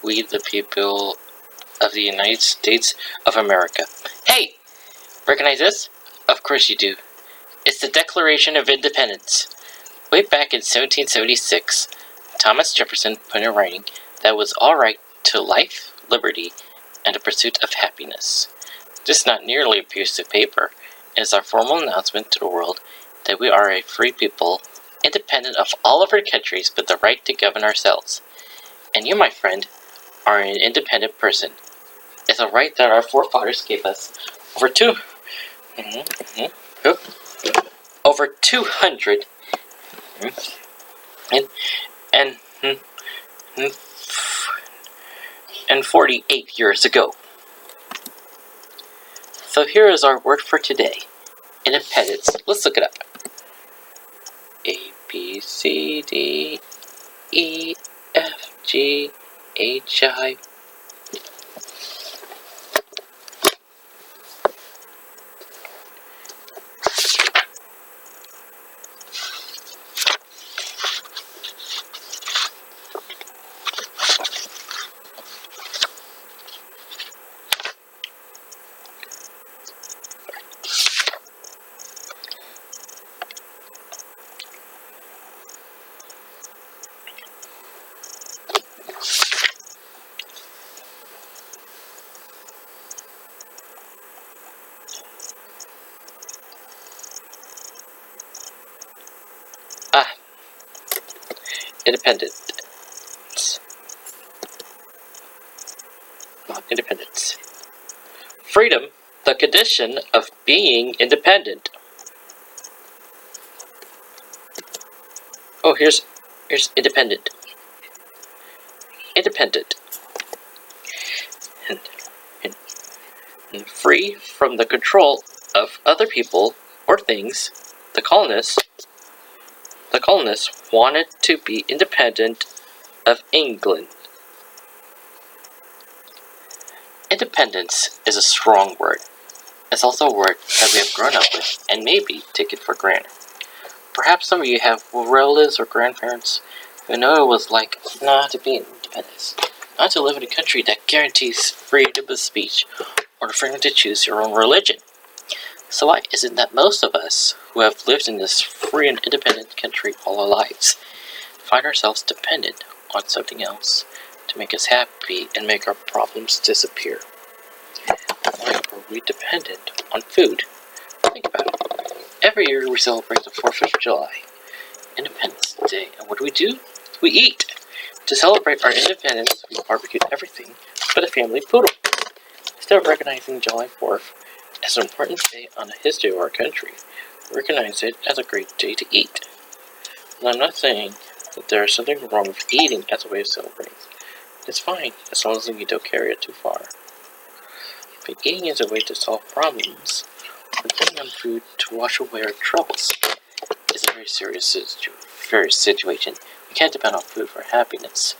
we the people of the United States of America. Hey! Recognize this? Of course you do. It's the Declaration of Independence. Way back in 1776, Thomas Jefferson put in writing that it was all right to life, liberty, and the pursuit of happiness. This is not nearly a piece of paper. It is our formal announcement to the world that we are a free people, independent of all of our countries, with the right to govern ourselves. And you, my friend, are an independent person. It's a right that our forefathers gave us over 200 and 48 years ago. So here is our word for today. Independence. Let's look it up. A, B, C, D, E, F, G, H, I. Independence. Freedom, the condition of being independent. Oh, here's independent. Independent. And free from the control of other people or things. The colonists wanted to be independent of England. Independence is a strong word. It's also a word that we have grown up with and maybe take it for granted. Perhaps some of you have relatives or grandparents who know it was like not to be independent, not to live in a country that guarantees freedom of speech or the freedom to choose your own religion. So why is it that most of us who have lived in this free and independent country all our lives find ourselves dependent on something else to make us happy and make our problems disappear? Why are we dependent on food? Think about it. Every year we celebrate the 4th of July, Independence Day, and what do? We eat. To celebrate our independence, we barbecue everything but a family poodle. Instead of recognizing July 4th as an important day on the history of our country, we recognize it as a great day to eat. And I'm not saying that there is something wrong with eating as a way of celebrating. It's fine, as long as you don't carry it too far. But eating is a way to solve problems. Depending on food to wash away our troubles is a very serious situation. We can't depend on food for happiness.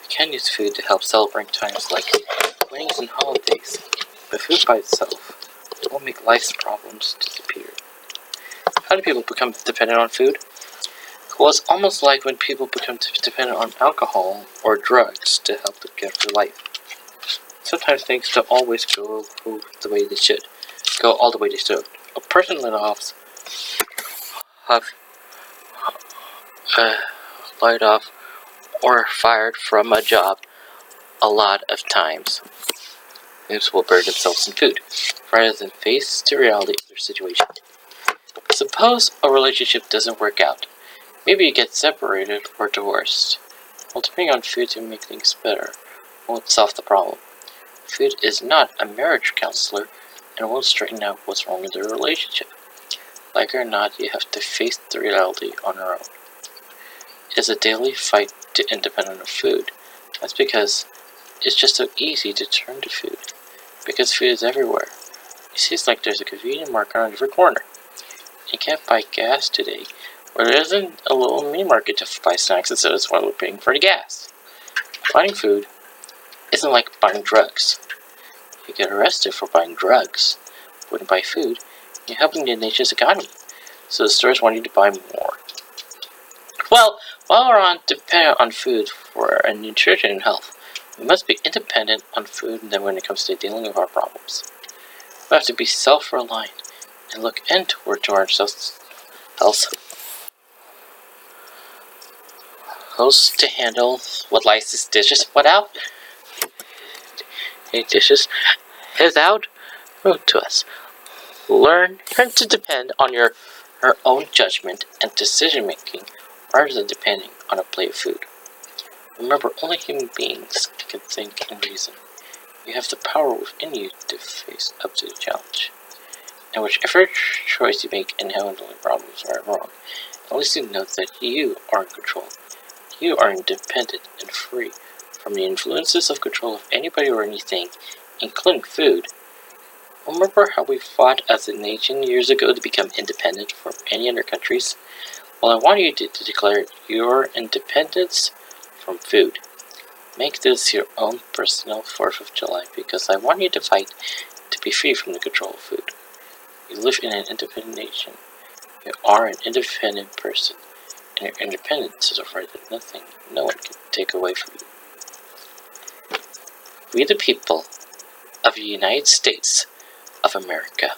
We can use food to help celebrate times like weddings and holidays, but food by itself won't make life's problems disappear. How do people become dependent on food? Well, it's almost like when people become dependent on alcohol or drugs to help them get through life. Sometimes things don't always go the way they should. All the way they should. A person laid off or fired from a job a lot of times. These will bury themselves in food, rather than face the reality of their situation. Suppose a relationship doesn't work out. Maybe you get separated or divorced. Well, depending on food to make things better won't solve the problem. Food is not a marriage counselor and won't straighten out what's wrong in the relationship. Like it or not, you have to face the reality on your own. It is a daily fight to independent of food. That's because it's just so easy to turn to food. Because food is everywhere. It seems like there's a convenient market on every corner. You can't buy gas today, or there isn't a little mini market to buy snacks and sodas while we're paying for the gas. Buying food isn't like buying drugs. You get arrested for buying drugs. When you buy food, you're helping the nation's economy, so the stores want you to buy more. Well, while we're on dependent on food for our nutrition and health, We must be independent on food and then when it comes to dealing with our problems. We have to be self-reliant and look inward to ourselves to handle what lies these dishes without any dishes is out to us. Learn to depend on your own judgment and decision making rather than depending on a plate of food. Remember, only human beings can think and reason. You have the power within you to face up to the challenge. And whichever choice you make in handling problems right or wrong, at least you know that you are in control. You are independent and free from the influences of control of anybody or anything, including food. Remember how we fought as a nation years ago to become independent from any other countries? Well, I want you to declare your independence from food. Make this your own personal 4th of July because I want you to fight to be free from the control of food. You live in an independent nation. You are an independent person, and your independence is a right that no one can take away from you. We the people of the United States of America